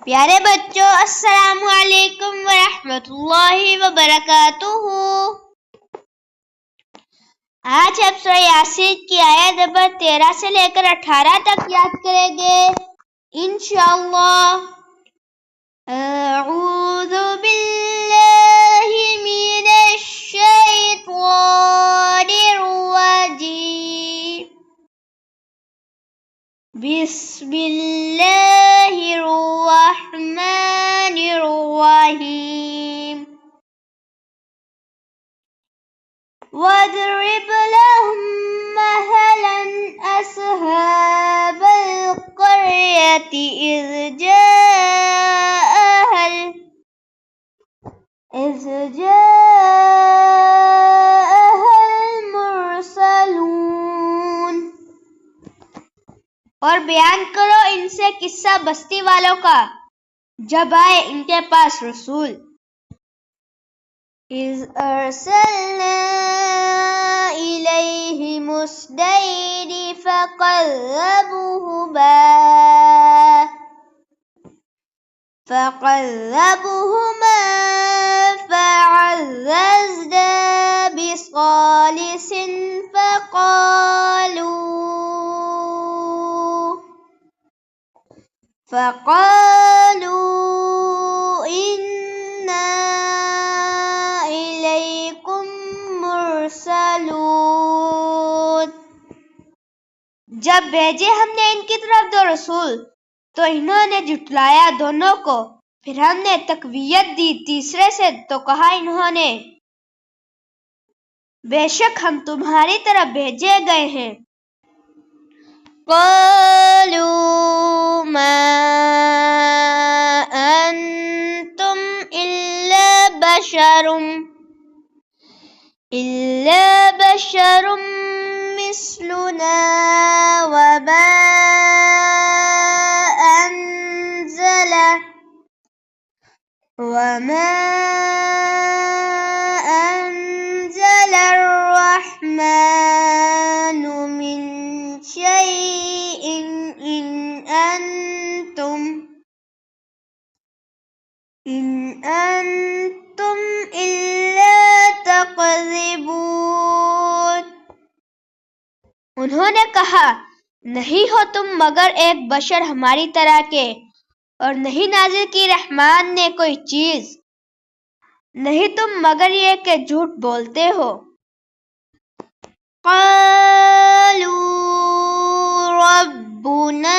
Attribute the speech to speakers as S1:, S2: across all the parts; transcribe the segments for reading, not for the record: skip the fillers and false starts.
S1: پیارے بچوں، السلام علیکم ورحمۃ اللہ وبرکاتہ۔ آج ہم سورہ یاسین کی آیت نمبر 13 سے لے کر 18 تک یاد کریں گے انشاءاللہ۔ اعوذ باللہ من الشیطان الرجیم، بسم اللہ الرحمن الرحیم۔ وَاضْرِبْ لَهُم مَّثَلًا أَصْحَابَ الْقَرْيَةِ إِذْ جَاءَهَا الْمُرْسَلُونَ۔ اور بیان کرو ان سے قصہ بستی والوں کا جب آئے ان کے پاس رسول۔ اِذْ أَرْسَلْنَا إِلَيْهِمُ اثْنَيْنِ فَقَذَّبُوهُمَا فَعَزَّزْنَا بِثَالِثٍ فَقَالُوا إِنَّا إِلَيْكُمْ مُرْسَلُونَ۔ جب بھیجے ہم نے ان کی طرف دو رسول تو انہوں نے جھٹلایا دونوں کو، پھر ہم نے تقویت دی تیسرے سے تو کہا انہوں نے بے شک ہم تمہاری طرف بھیجے گئے ہیں۔ قَالُوا مَا أَنْتُمْ إِلَّا بَشَرٌ مِثْلُنَا وَمَا أَنزَلَ الرَّحْمَنُ مِنْ شَيْءٍ إِنْ أَنْتُمْ إِلَّا تَكْذِبُونَ۔ انہوں نے کہا نہیں ہو تم مگر ایک بشر ہماری طرح کے، اور نہیں نازل کی رحمان نے کوئی چیز، نہیں تم مگر یہ کہ جھوٹ بولتے ہو۔ قالوا ربنا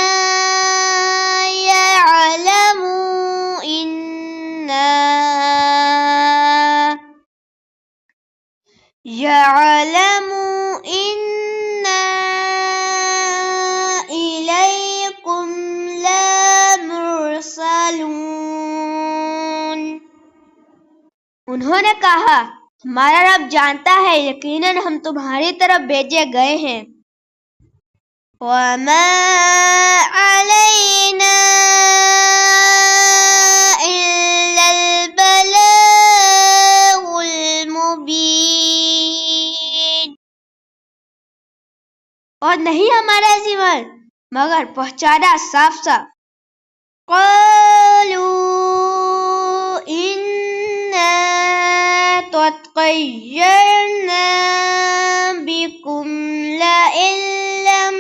S1: يعلم إنا إليكم لمرسلون۔ انہوں نے کہا ہمارا رب جانتا ہے یقیناً ہم تمہاری طرف بھیجے گئے ہیں۔ وَمَا عَلَيْنَا إِلَّا الْبَلَاغُ الْمُبِينُ۔ اور نہیں ہمارا ذمہ مگر پہنچانا صاف صاف۔ قَالُوا إِنَّا طَيَّرْنَا بِكُمْ لَئِن لَّمْ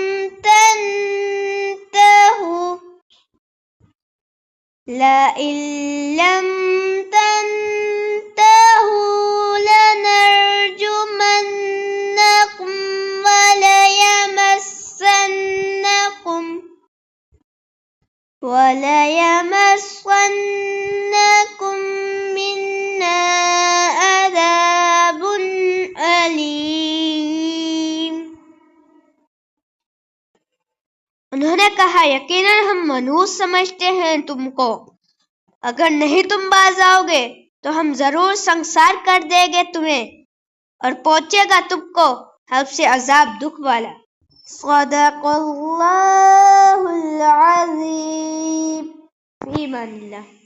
S1: تَنْتَهُوا لَنَرْجُمَنَّكُمْ وَلَيَمَسَّنَّكُمْ مِنَّا عَذَابٌ أَلِيمٌ۔ انہوں نے کہا یقیناً ہم منحوس سمجھتے ہیں تم کو، اگر نہیں تم باز آؤ گے تو ہم ضرور سنگسار کر دیں گے تمہیں، اور پہنچے گا تم کو ہم سے عذاب دکھ والا۔ صدق اللہ العظیم۔ فی امان اللہ۔